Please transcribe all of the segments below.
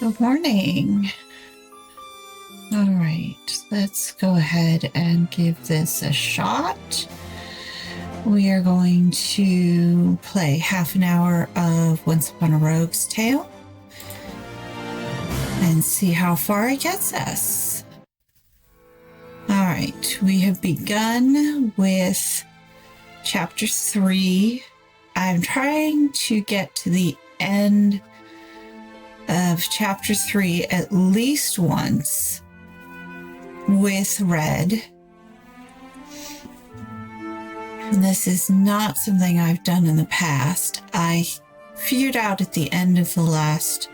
Good morning. All right, let's go ahead and give this a shot. We are going to play half an hour of Once Upon a Rogue's Tale and see how far it gets us. All right, we have begun with chapter 3. I'm trying to get to the end of chapter 3 at least once with Red. And this is not something I've done in the past. I figured out at the end of the last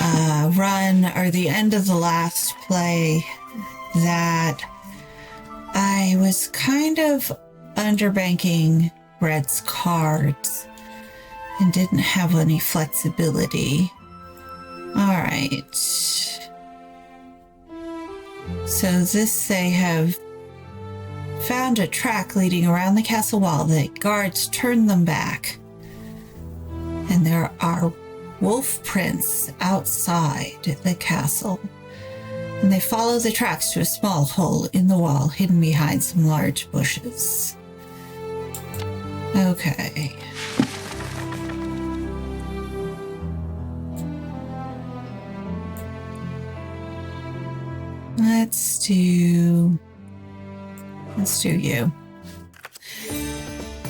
run, or the end of the last play, that I was kind of underbanking Red's cards and didn't have any flexibility. All right. So they have found a track leading around the castle wall. The guards turned them back. And there are wolf prints outside the castle. And they follow the tracks to a small hole in the wall hidden behind some large bushes. Okay. Let's do you.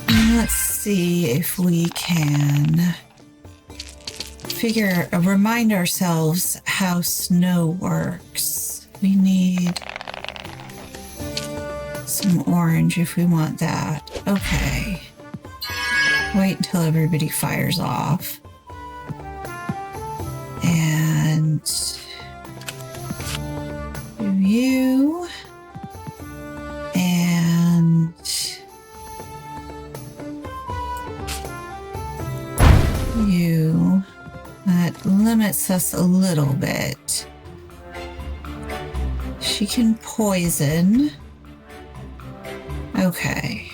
Let's see if we can remind ourselves how snow works. We need some orange if we want that. Okay. Wait until everybody fires off. And you and you. That limits us a little bit. She can poison. Okay.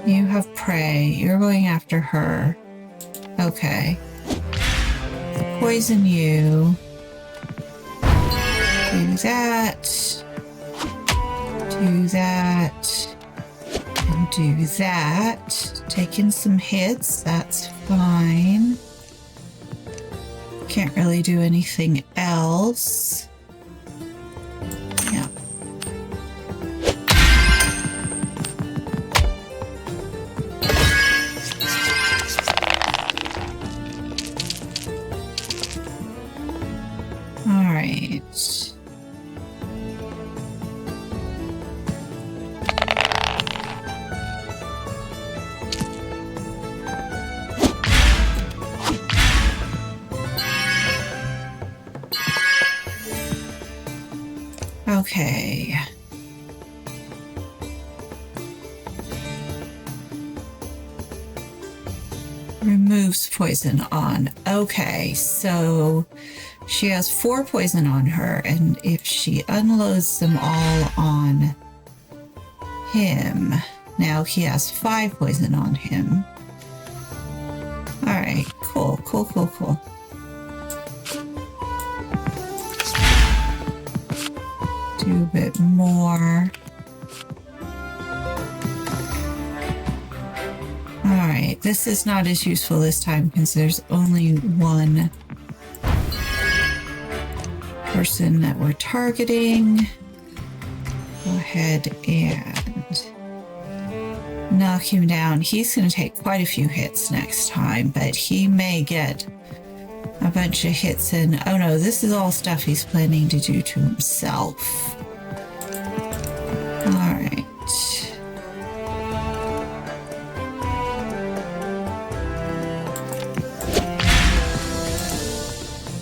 You have prey. You're going after her. Okay. Poison you. Do that. Do that. And do that. Taking some hits. That's fine. Can't really do anything else. Yeah. All right. Okay. Removes poison on. Okay, so she has 4 poison on her, and if she unloads them all on him, now he has 5 poison on him. All right, cool. Do a bit more. All right, this is not as useful this time because there's only one person that we're targeting. Go ahead and knock him down. He's going to take quite a few hits next time, but he may get a bunch of hits in. Oh no, this is all stuff he's planning to do to himself. All right.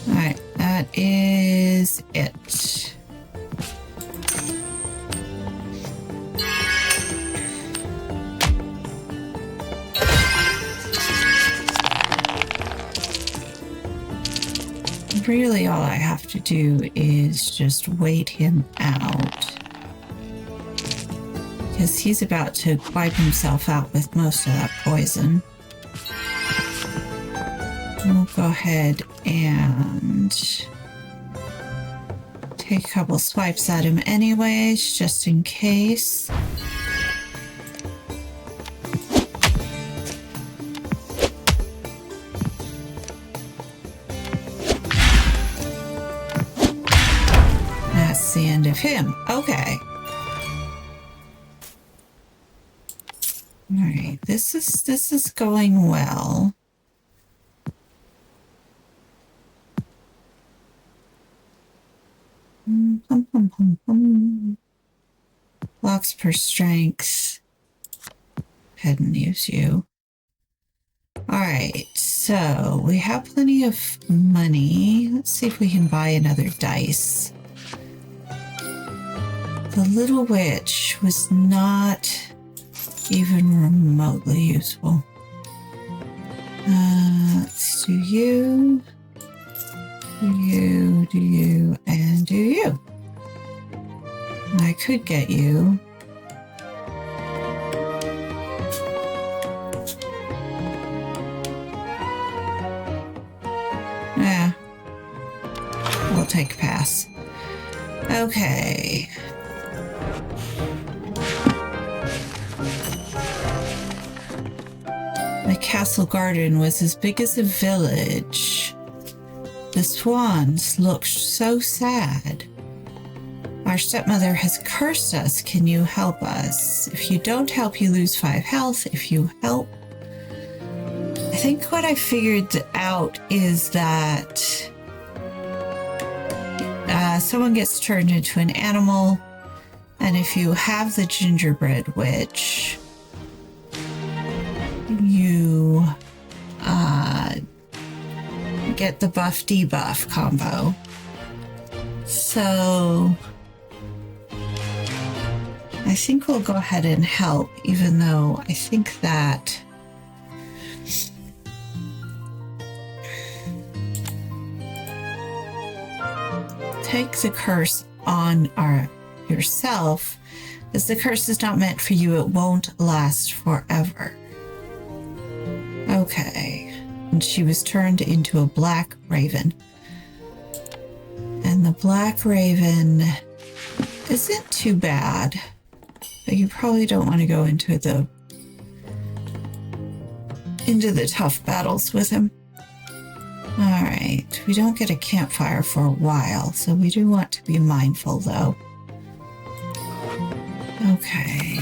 All right, that is it. Really, all I have to do is just wait him out. because he's about to wipe himself out with most of that poison. We'll go ahead and take a couple swipes at him anyways, just in case. That's the end of him. Okay. All right, this is going well. Blocks per strength. Head and use you. All right, so we have plenty of money. Let's see if we can buy another dice. The little witch was not even remotely useful. Let's do you, and do you. I could get you. Yeah, we'll take a pass. Okay. The castle garden was as big as a village. The swans looked so sad. Our stepmother has cursed us. Can you help us? If you don't help, you lose 5 health. If you help... I think what I figured out is that someone gets turned into an animal, and if you have the gingerbread witch, you get the buff debuff combo. So I think we'll go ahead and help, even though I think that take the curse on yourself, as the curse is not meant for you. It won't last forever. Okay. And she was turned into a black raven. And the black raven isn't too bad, but you probably don't want to go into the tough battles with him. All right, we don't get a campfire for a while, so we do want to be mindful, though. Okay.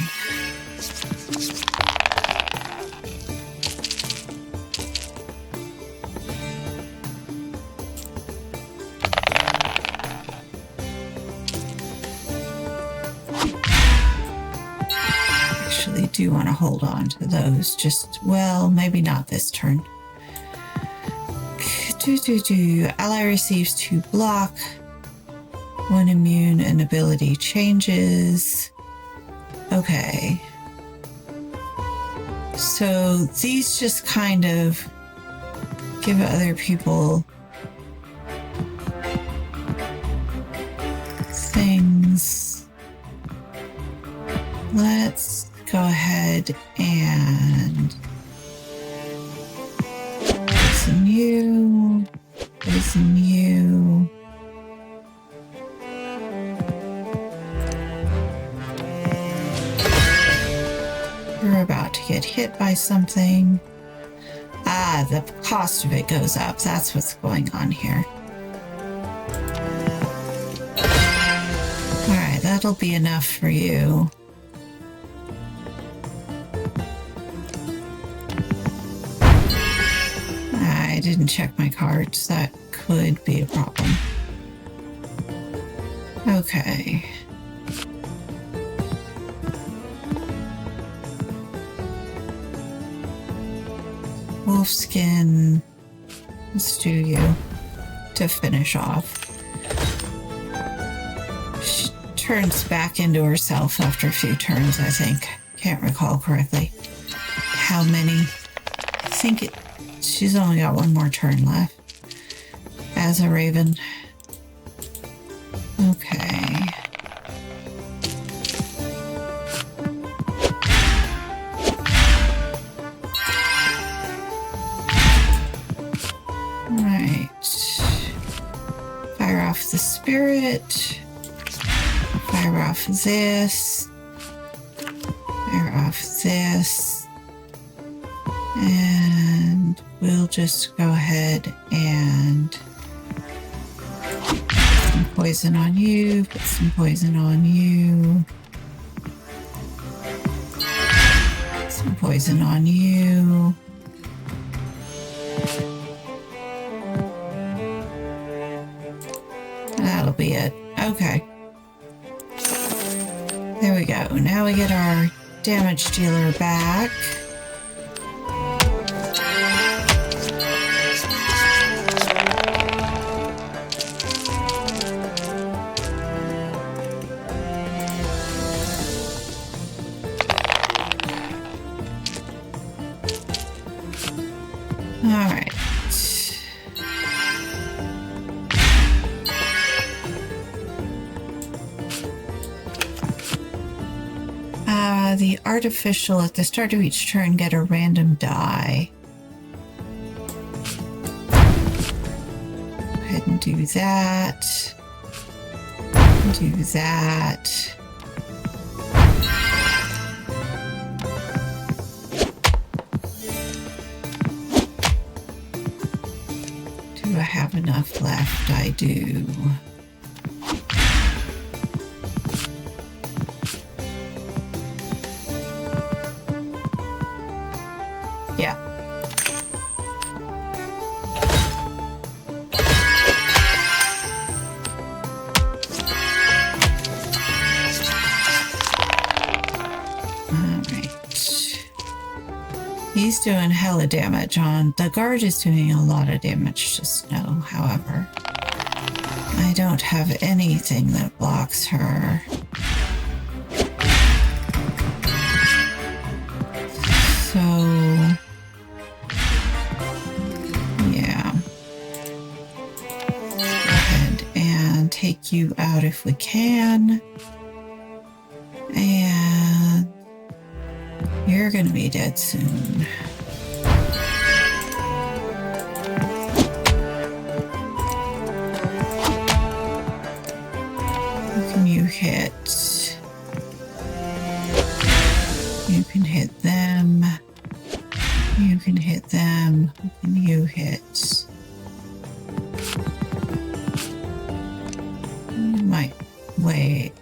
Actually, do want to hold on to those. Well, maybe not this turn. Ally receives 2 block. 1 immune and ability changes. Okay. So these just kind of give other people things. Let's go ahead and poison you, poison you. You're about to get hit by something. Ah, the cost of it goes up. That's what's going on here. All right, that'll be enough for you. I didn't check my cards. That could be a problem. Okay. Wolfskin. Let's do you to finish off. She turns back into herself after a few turns, I think. Can't recall correctly how many. I think she's only got 1 more turn left as a raven. Okay. repair it. Fire off this. Fire off this. And we'll just go ahead and put some poison on you. Put some poison on you. Some poison on you. That'll be it. Okay. There we go. Now we get our damage dealer back. All right. The artificial at the start of each turn get a random die. Go ahead and do that. Do that. Do I have enough left? I do. Yeah. Alright. He's doing hella damage on. The guard is doing a lot of damage to Snow, however. I don't have anything that blocks her. So, yeah. Go ahead and take you out if we can. And you're going to be dead soon. Who can you hit? You can hit them. You can hit them. Who can you hit? You might wait.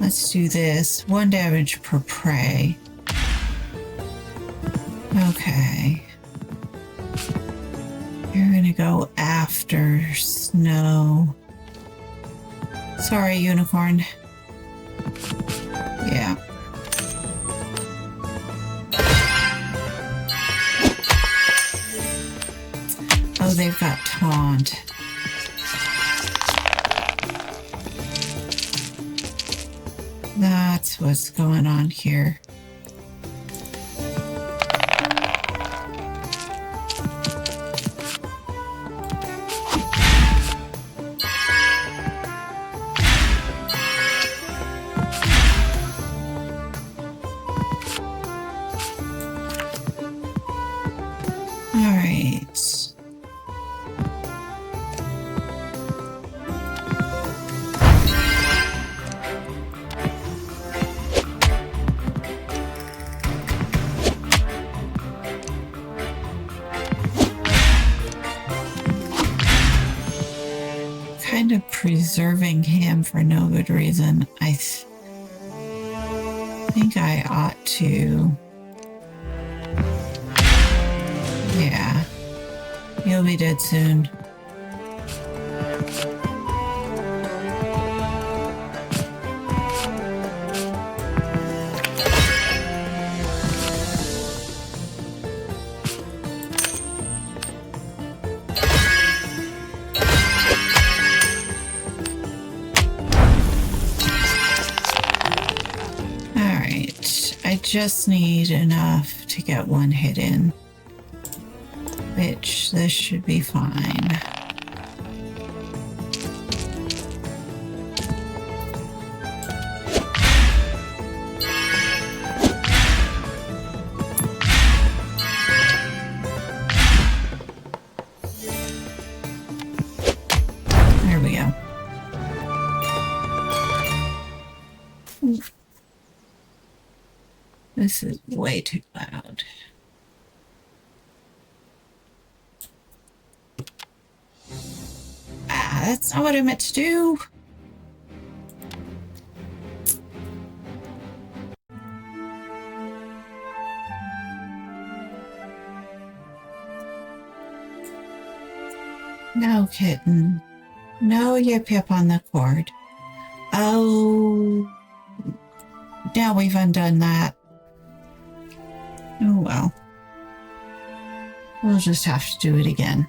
Let's do this. 1 damage per prey. Okay. You're gonna go after Snow. Sorry, Unicorn. Yeah. Oh, they've got taunt. That's what's going on here. All right. Kind of preserving him for no good reason. I think I ought to. Yeah. You'll be dead soon. I just need enough to get 1 hit in, which this should be fine. There we go. This is way too loud. Ah, that's not what I meant to do. No, kitten. No yip yip on the cord. Oh, now we've undone that. Oh well. We'll just have to do it again.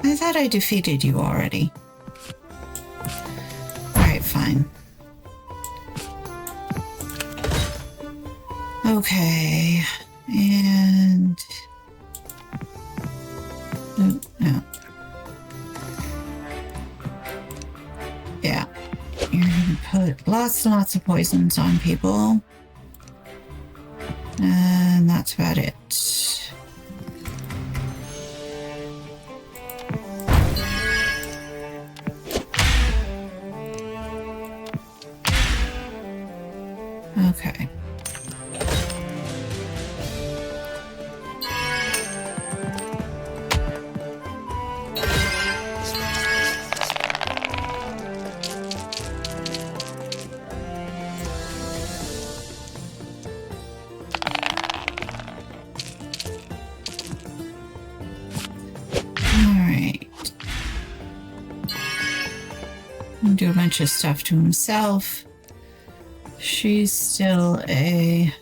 I thought I defeated you already. Alright, fine. Okay. And... oh, no. Yeah. You're gonna put lots and lots of poisons on people. And that's about it. Okay. Do a bunch of stuff to himself. She's still a...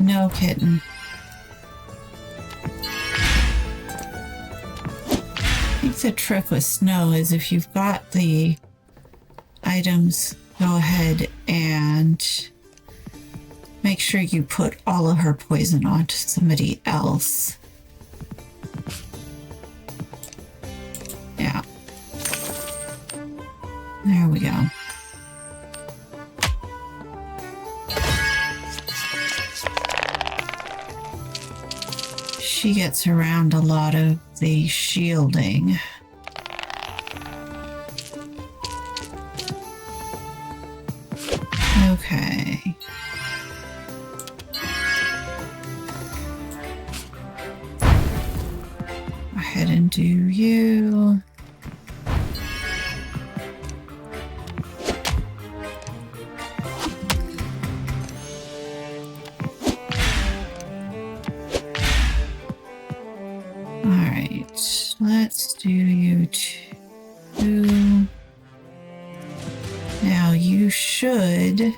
no, kitten. I think the trick with Snow is if you've got the items, go ahead and make sure you put all of her poison onto somebody else. Yeah. There we go. She gets around a lot of the shielding. Okay. Go ahead and do you. Let's do you two. Now you should go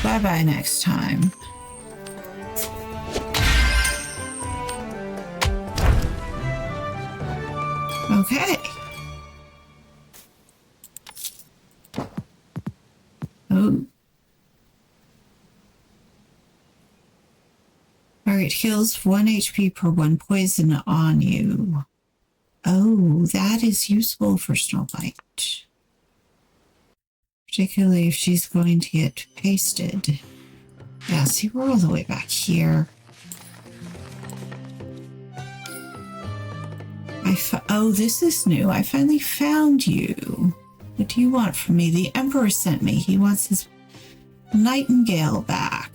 bye-bye next time. Okay. Oh. Alright, heals 1 HP per 1 poison on you. Oh, that is useful for Snow White. Particularly if she's going to get pasted. Yeah, see, we're all the way back here. Oh, this is new. I finally found you. What do you want from me? The Emperor sent me. He wants his nightingale back.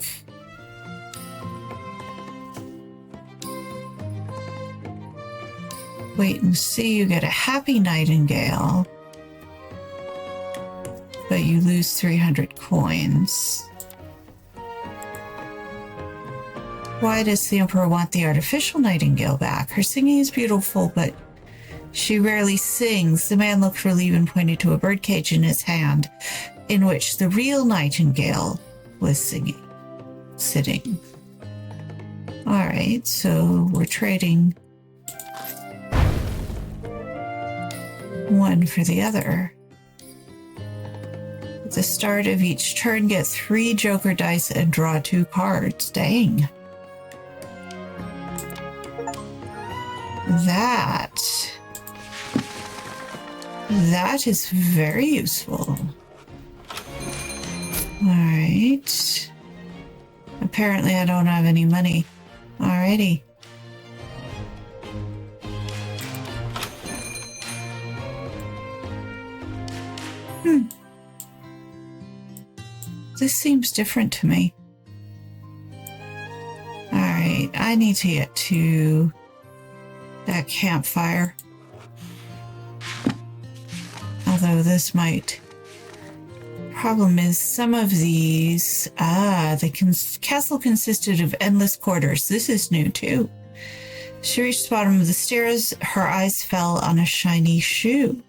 Wait and see, you get a happy nightingale, but you lose 300 coins. Why does the Emperor want the artificial nightingale back? Her singing is beautiful, but she rarely sings. The man looked relieved and pointed to a birdcage in his hand, in which the real nightingale was sitting. All right, so we're trading one for the other. At the start of each turn, get 3 Joker dice and draw 2 cards. Dang. That is very useful. All right. Apparently I don't have any money. Alrighty. This seems different to me. Alright, I need to get to that campfire. Although this might... Problem is, some of these... the castle consisted of endless quarters. This is new too. She reached the bottom of the stairs. Her eyes fell on a shiny shoe.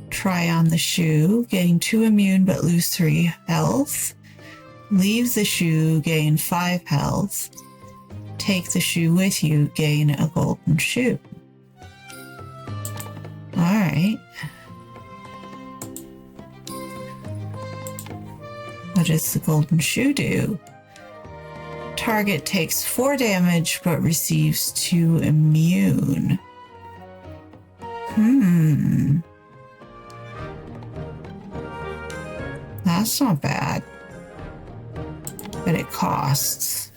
Try on the shoe, gain 2 immune but lose 3 health. Leave the shoe, gain 5 health. Take the shoe with you, gain a golden shoe. Alright. What does the golden shoe do? Target takes 4 damage but receives 2 immune. That's not bad. But it costs.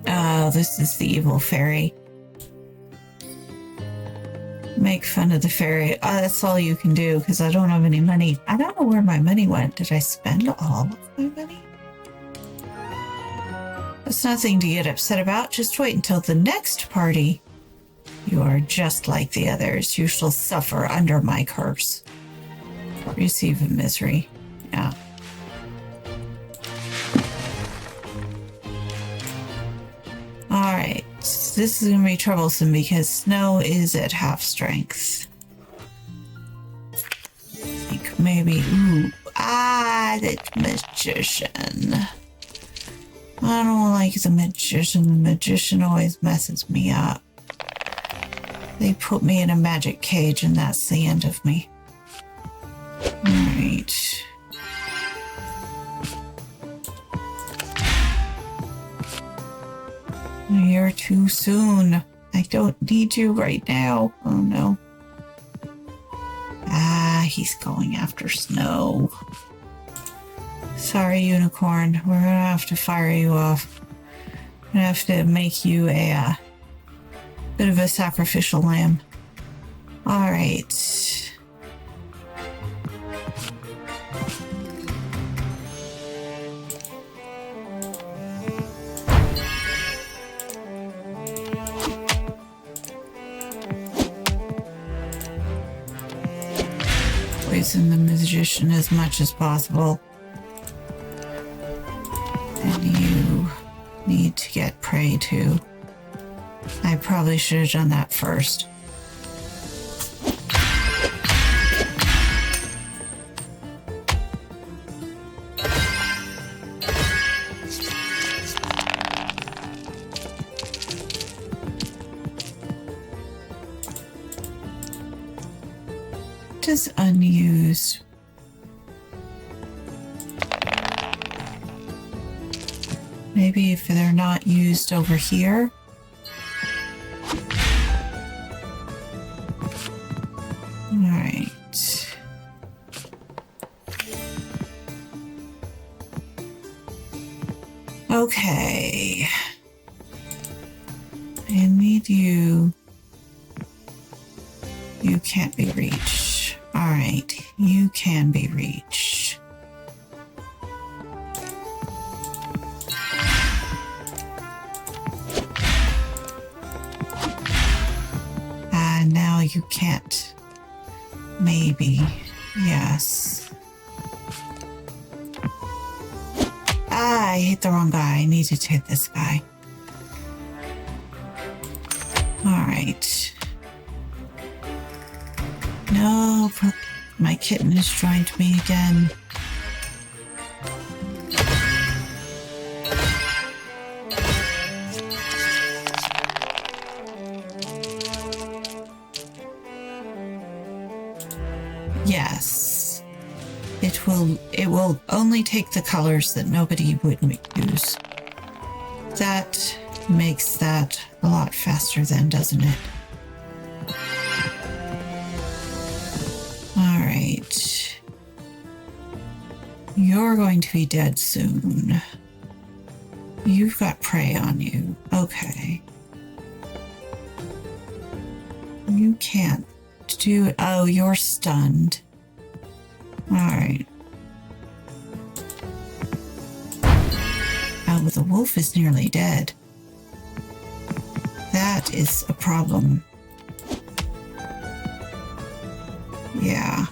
Oh, this is the evil fairy. Make fun of the fairy. Oh, that's all you can do because I don't have any money. I don't know where my money went. Did I spend all of my money? That's nothing to get upset about. Just wait until the next party. You are just like the others. You shall suffer under my curse. Receive a misery. Yeah. Alright. This is going to be troublesome because Snow is at half strength. I think maybe... Ooh. The magician. I don't like the magician. The magician always messes me up. They put me in a magic cage and that's the end of me. Alright. You're too soon. I don't need you right now. Oh no. He's going after Snow. Sorry, Unicorn. We're gonna have to fire you off. We're gonna have to make you a bit of a sacrificial lamb. Alright. Poison the magician as much as possible. And you need to get prey too. I probably should have done that first. What is unused? Maybe if they're not used over here. All right. Okay. I need you. You can't be reached. All right. You can be reached. Now you can't. Maybe. Yes. I hit the wrong guy. I need to hit this guy. Alright. No, my kitten has joined me again. will only take the colors that nobody would use. That makes that a lot faster then, doesn't it? All right. You're going to be dead soon. You've got prey on you. Okay. You can't do... Oh, you're stunned. All right. Oh, the wolf is nearly dead. That is a problem. Yeah.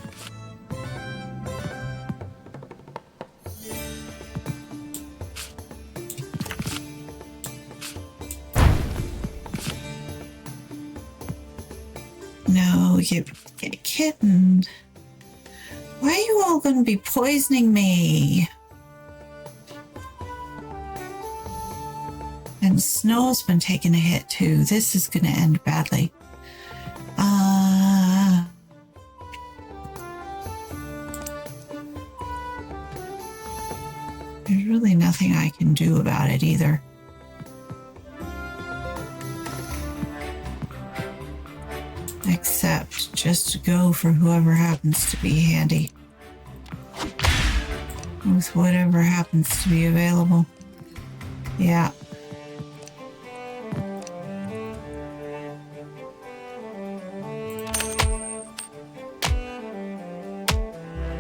No, you kitten. Why are you all going to be poisoning me? And Snow's been taking a hit too. This is going to end badly. There's really nothing I can do about it either. Except just go for whoever happens to be handy. With whatever happens to be available. Yeah.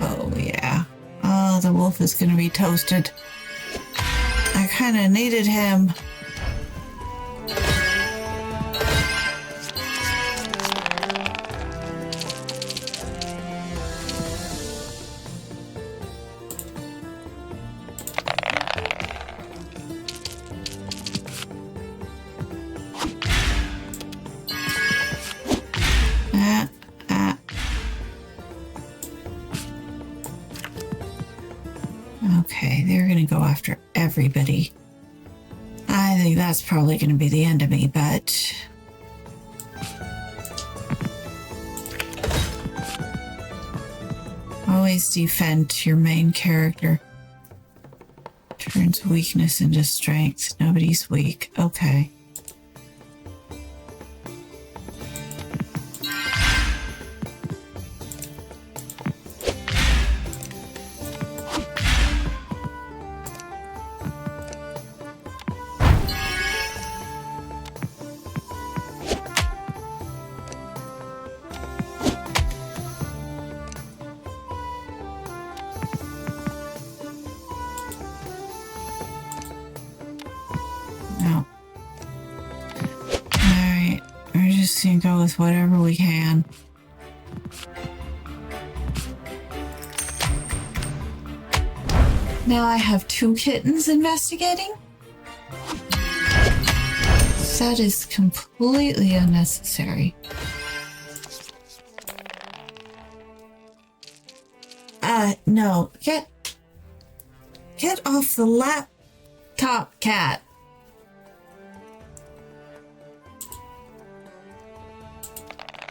Oh, yeah. Oh, the wolf is going to be toasted. I kind of needed him. Okay, they're going to go after everybody. I think that's probably going to be the end of me, but... Always defend your main character. Turns weakness into strength. Nobody's weak. Okay. No. Alright, we're just gonna go with whatever we can. Now I have 2 kittens investigating? That is completely unnecessary. No. Get off the laptop, cat.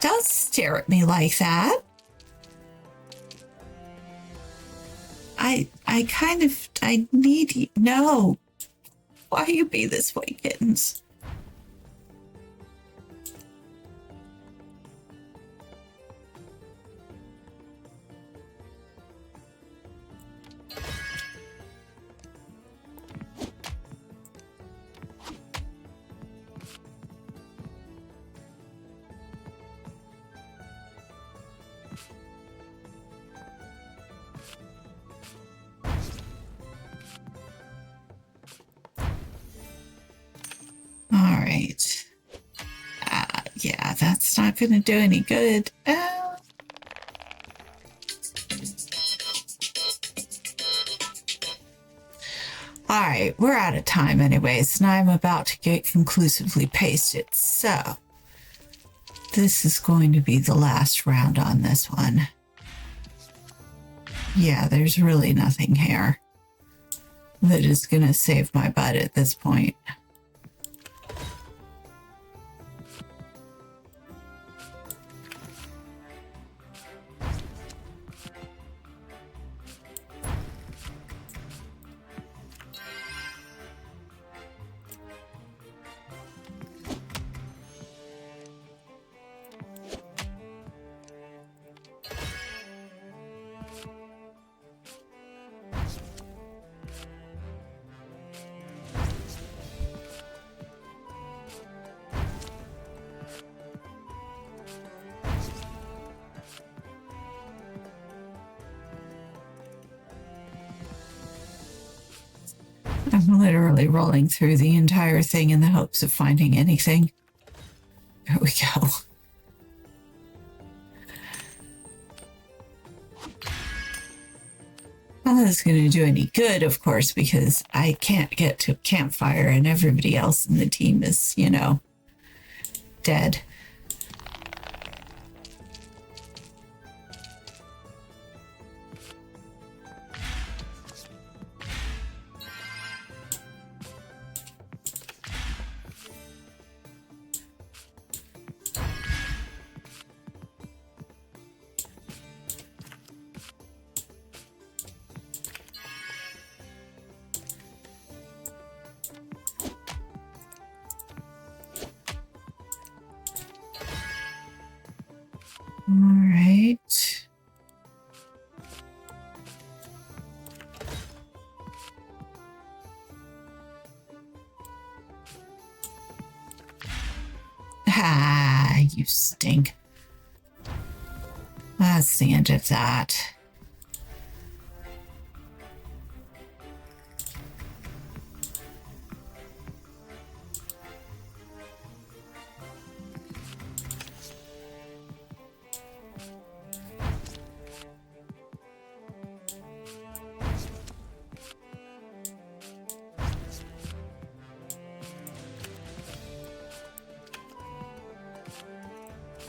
Don't stare at me like that. I need you. No. Why you be this way, kittens? All right. Yeah, that's not going to do any good. All right, we're out of time anyways, and I'm about to get conclusively pasted. So this is going to be the last round on this one. Yeah, there's really nothing here that is going to save my butt at this point. I'm literally rolling through the entire thing in the hopes of finding anything. There we go. Not that it's going to do any good, of course, because I can't get to a campfire and everybody else in the team is, you know, dead. All right. Ah, you stink. That's the end of that.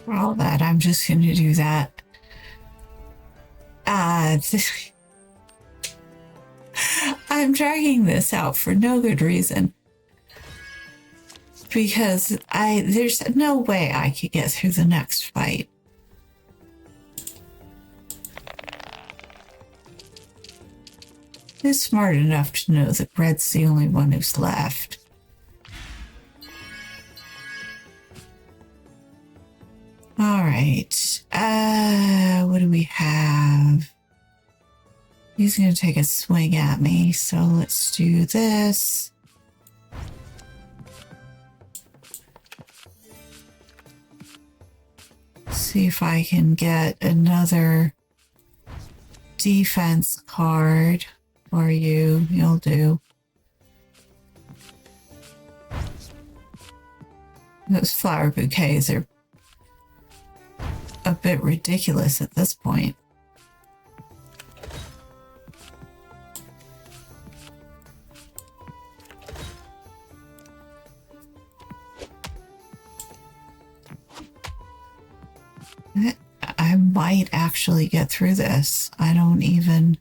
For all that, I'm just going to do that. I'm dragging this out for no good reason. Because there's no way I could get through the next fight. He's smart enough to know that Red's the only one who's left. All right. What do we have? He's going to take a swing at me, so let's do this. See if I can get another defense card for you. You'll do. Those flower bouquets are a bit ridiculous at this point. I might actually get through this. I don't even...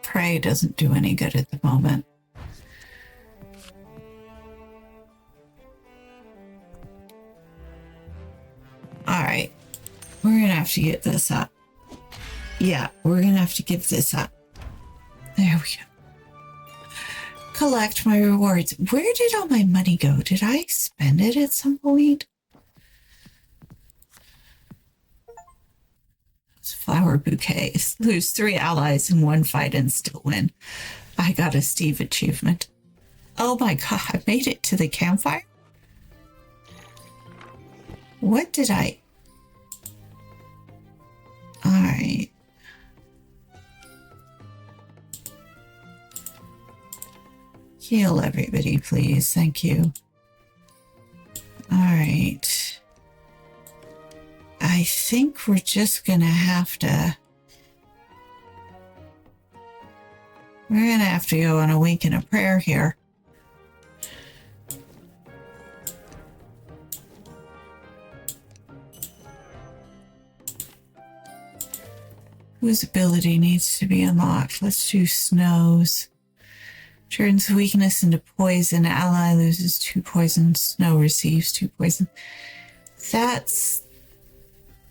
Pray doesn't do any good at the moment. All right. We're going to have to get this up. Yeah, we're going to have to give this up. There we go. Collect my rewards. Where did all my money go? Did I spend it at some point? Those flower bouquets. Lose 3 allies in one fight and still win. I got a Steve achievement. Oh my god, I made it to the campfire? What did I... All right. Heal everybody, please. Thank you. All right. I think we're just gonna have to... We're gonna have to go on a week and a prayer here. Whose ability needs to be unlocked? Let's do Snow's. Turns weakness into poison. Ally loses 2 poison. Snow receives 2 poison. That's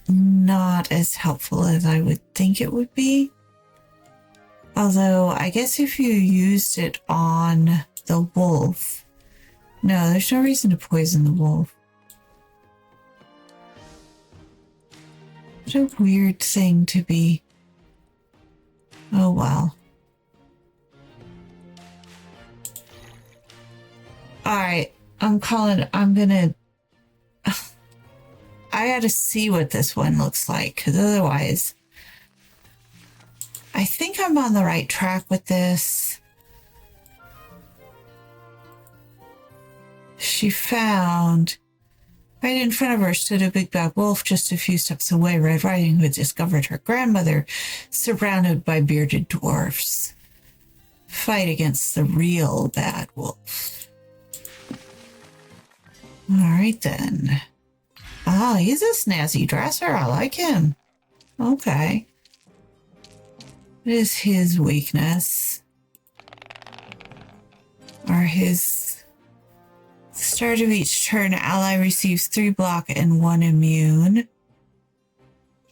not as helpful as I would think it would be. Although, I guess if you used it on the wolf... No, there's no reason to poison the wolf. What a weird thing to be. Oh, well. All right, I'm gonna, I gotta see what this one looks like, because otherwise, I think I'm on the right track with this. She found, right in front of her stood a big bad wolf just a few steps away. Red Riding Hood discovered her grandmother surrounded by bearded dwarfs. Fight against the real bad wolf. All right then. Ah, he's a snazzy dresser. I like him. Okay. What is his weakness? Or his... Start of each turn, ally receives 3 block and 1 immune.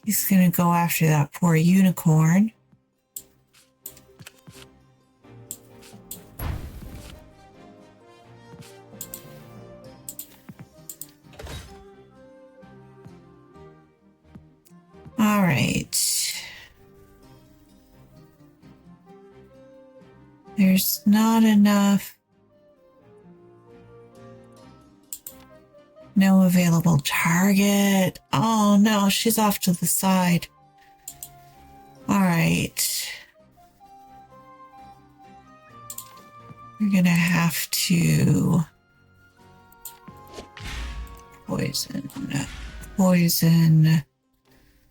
He's gonna go after that poor unicorn. All right. There's not enough. No available target. Oh no, she's off to the side. All right. We're gonna have to poison,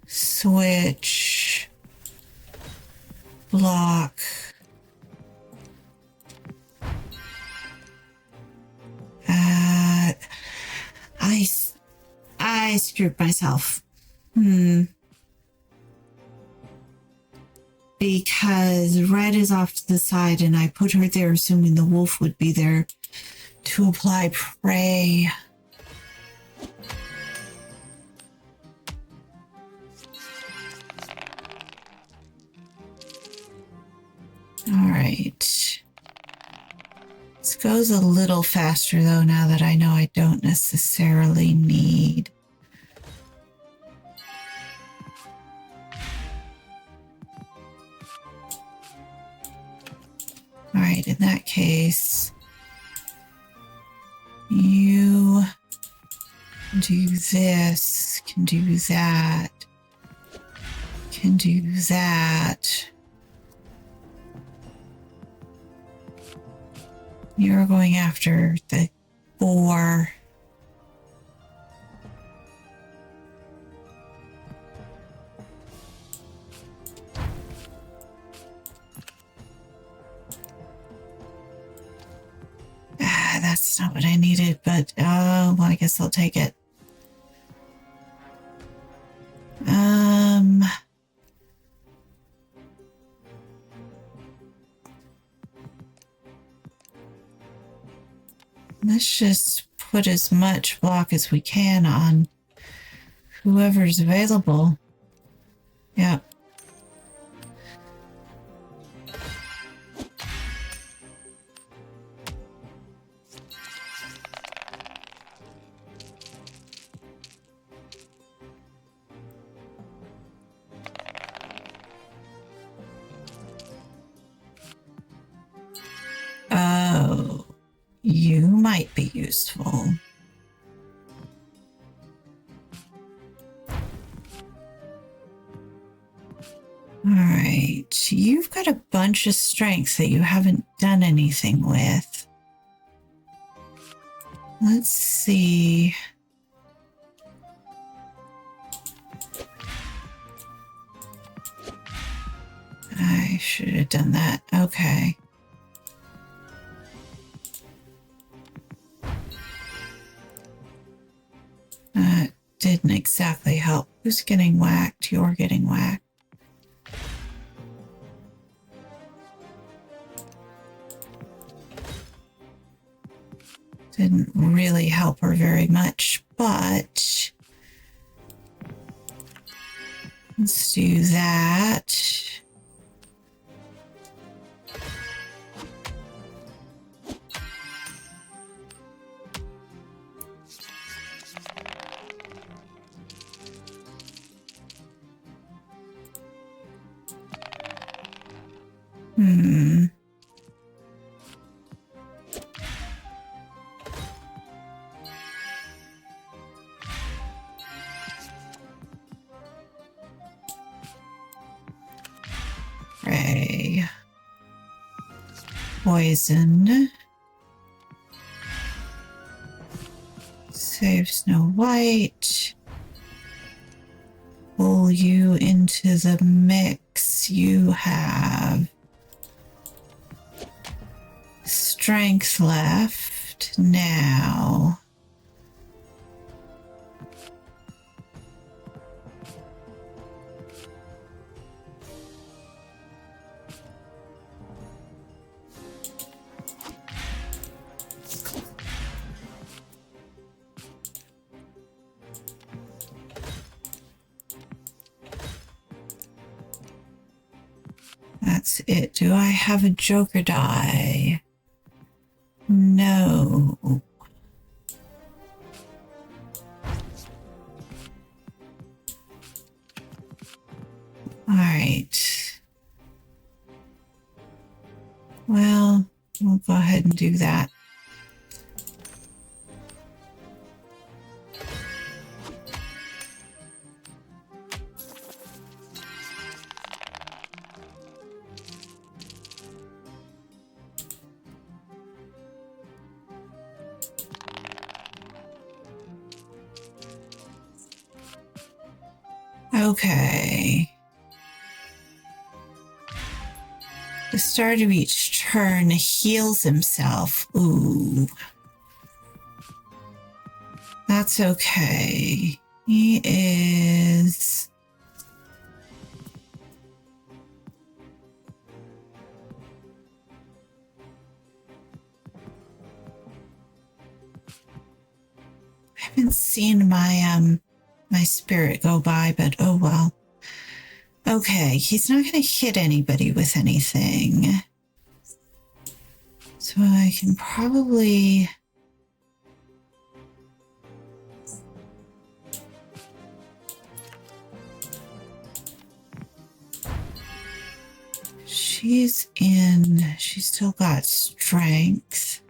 switch, block. I screwed myself. Because red is off to the side and I put her there assuming the wolf would be there to apply prey. All right. This goes a little faster though now that I know I don't necessarily need. All right, in that case, you do this, can do that, can do that. You're going after the boar. That's not what I needed, but well, I guess I'll take it. Let's just put as much block as we can on whoever's available. Yep. Oh, you might be useful. All right, you've got a bunch of strengths that you haven't done anything with. Let's see. I should have done that. Okay. That didn't exactly help. Who's getting whacked? You're getting whacked. Didn't really help her very much, but let's do that. prey. Poison. Save Snow White. Pull you into the mix. You have strength left now. That's it. Do I have a Joker die? No. All right. Well, we'll go ahead and do that. Okay. The start of each turn heals himself. Ooh. That's okay. He is... I haven't seen my spirit go by, but oh well. Okay, he's not going to hit anybody with anything. So I can probably... She's still got strength.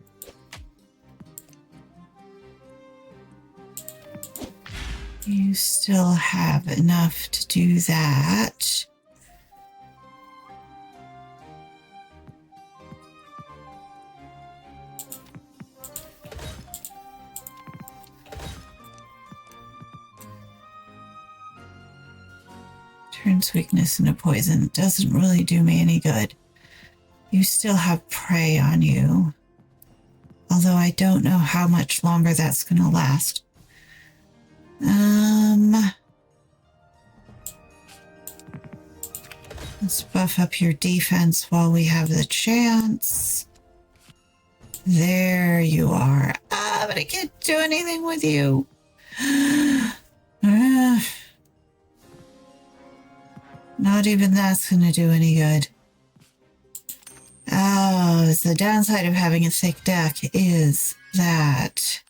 You still have enough to do that. Turns weakness into poison. Doesn't really do me any good. You still have prey on you. Although I don't know how much longer that's going to last. Let's buff up your defense while we have the chance. There you are. But I can't do anything with you. Not even that's going to do any good. Oh, the downside of having a thick deck is that...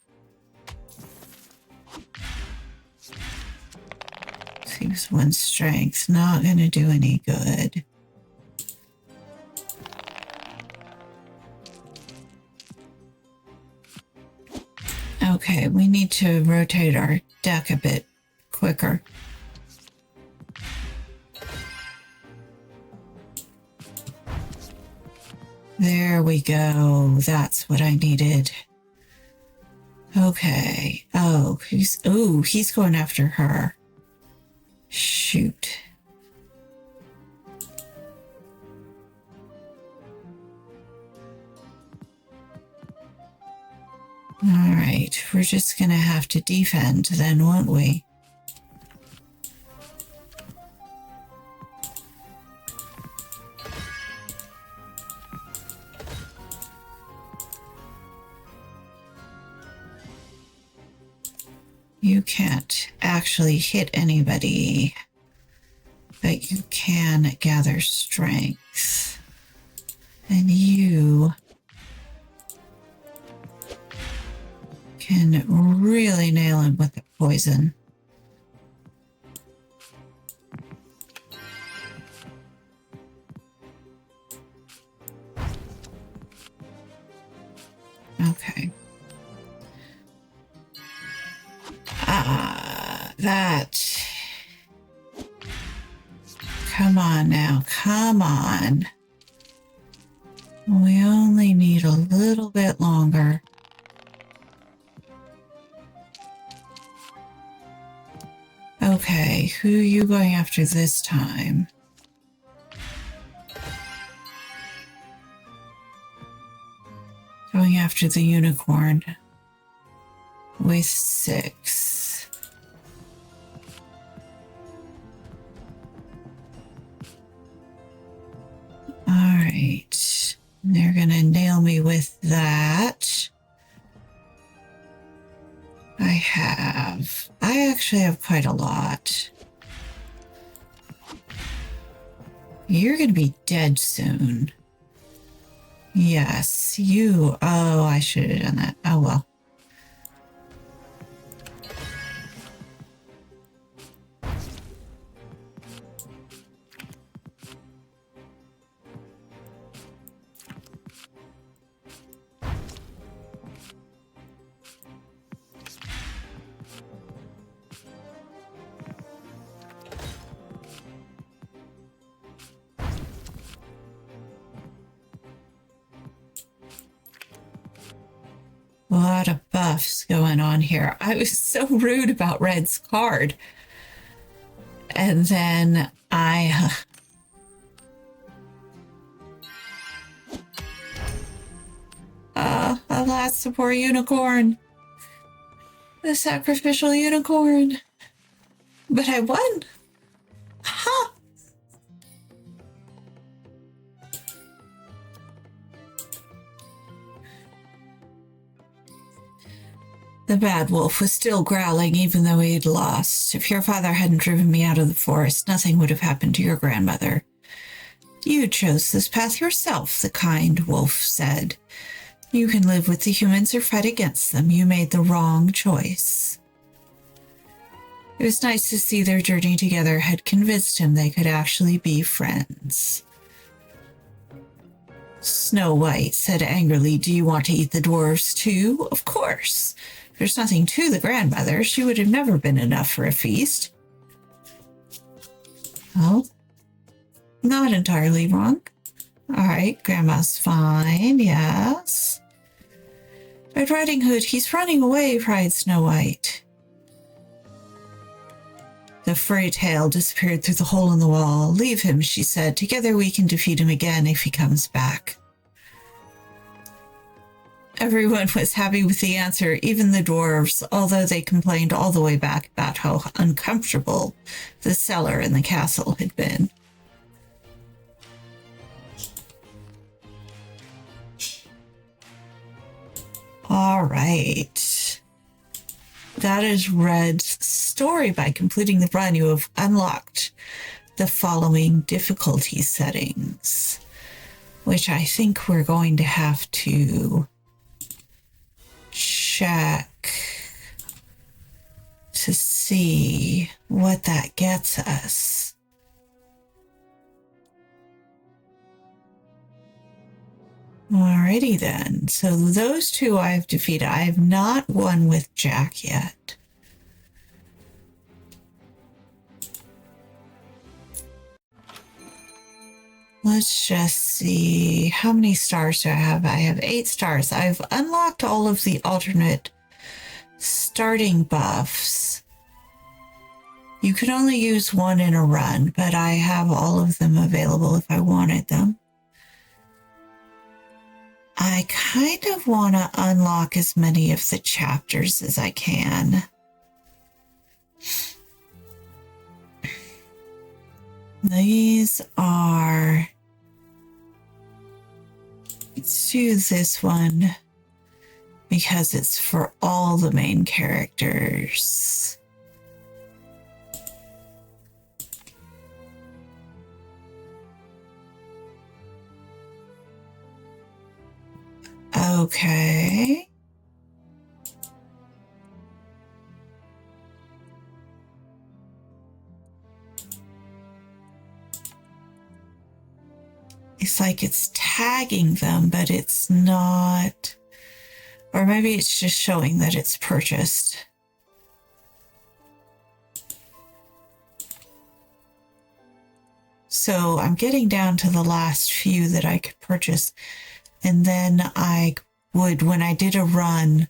Seems one strength, not going to do any good. Okay, we need to rotate our deck a bit quicker. There we go. That's what I needed. Okay. Oh, he's going after her. Shoot. All right, we're just gonna have to defend then, won't we? You can't actually hit anybody, but you can gather strength. And you can really nail him with the poison. Okay. That Come on now, come on. We only need a little bit longer. Okay, who are you going after this time? Going after the unicorn with 6. All right. They're going to nail me with that. I actually have quite a lot. You're going to be dead soon. Yes, you. Oh, I should have done that. Oh, well. A lot of buffs going on here. I was so rude about Red's card. And then alas, the poor unicorn. The sacrificial unicorn. But I won. Ha! The bad wolf was still growling even though he had lost. If your father hadn't driven me out of the forest, nothing would have happened to your grandmother. You chose this path yourself, the kind wolf said. You can live with the humans or fight against them. You made the wrong choice. It was nice to see their journey together had convinced him they could actually be friends. Snow White said angrily, "Do you want to eat the dwarves too?" Of course. There's nothing to the grandmother. She would have never been enough for a feast. Oh, not entirely wrong. All right, Grandma's fine, yes. Red Riding Hood, he's running away, cried Snow White. The fairy tale disappeared through the hole in the wall. Leave him, she said. Together we can defeat him again if he comes back. Everyone was happy with the answer, even the dwarves, although they complained all the way back about how uncomfortable the cellar in the castle had been. All right. That is Red's story. By completing the run, you have unlocked the following difficulty settings, which I think we're going to have to check to see what that gets us. Alrighty then. So those two I've defeated. I have not won with Jack yet. Let's just see. How many stars do I have? I have 8 stars. I've unlocked all of the alternate starting buffs. You can only use one in a run, but I have all of them available if I wanted them. I kind of want to unlock as many of the chapters as I can. These are... Let's do this one because it's for all the main characters. Okay. It's like it's tagging them, but it's not. Or maybe it's just showing that it's purchased. So I'm getting down to the last few that I could purchase. And then I would, when I did a run,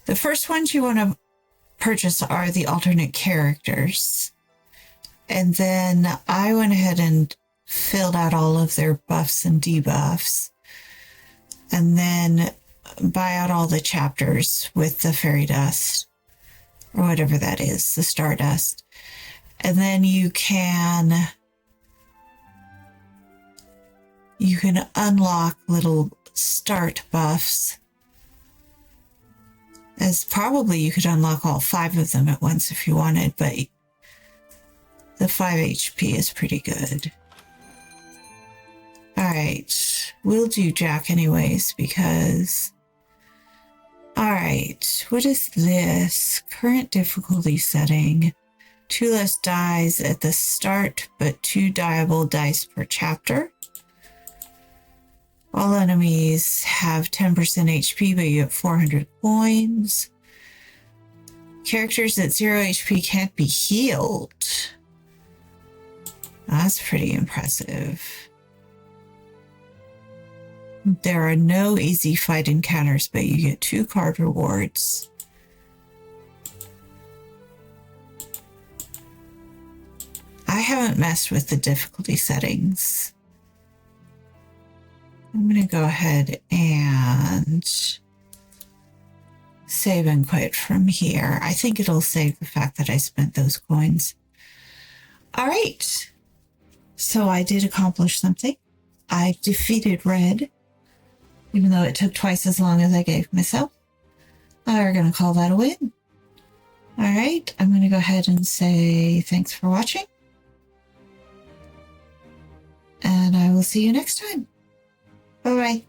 the first ones you want to purchase are the alternate characters. And then I went ahead and filled out all of their buffs and debuffs. And then buy out all the chapters with the fairy dust, or whatever that is, the stardust. And then you can unlock little start buffs. As probably you could unlock all 5 of them at once if you wanted, but the 5 HP is pretty good. All right, we'll do Jack anyways because... All right, what is this? Current difficulty setting. 2 less dies at the start, but 2 dieable dice per chapter. All enemies have 10% HP, but you get 400 coins. Characters at 0 HP can't be healed. That's pretty impressive. There are no easy fight encounters, but you get 2 card rewards. I haven't messed with the difficulty settings. I'm going to go ahead and save and quit from here. I think it'll save the fact that I spent those coins. All right. So I did accomplish something. I defeated Red, even though it took twice as long as I gave myself. We're going to call that a win. All right. I'm going to go ahead and say thanks for watching. And I will see you next time. Bye-bye.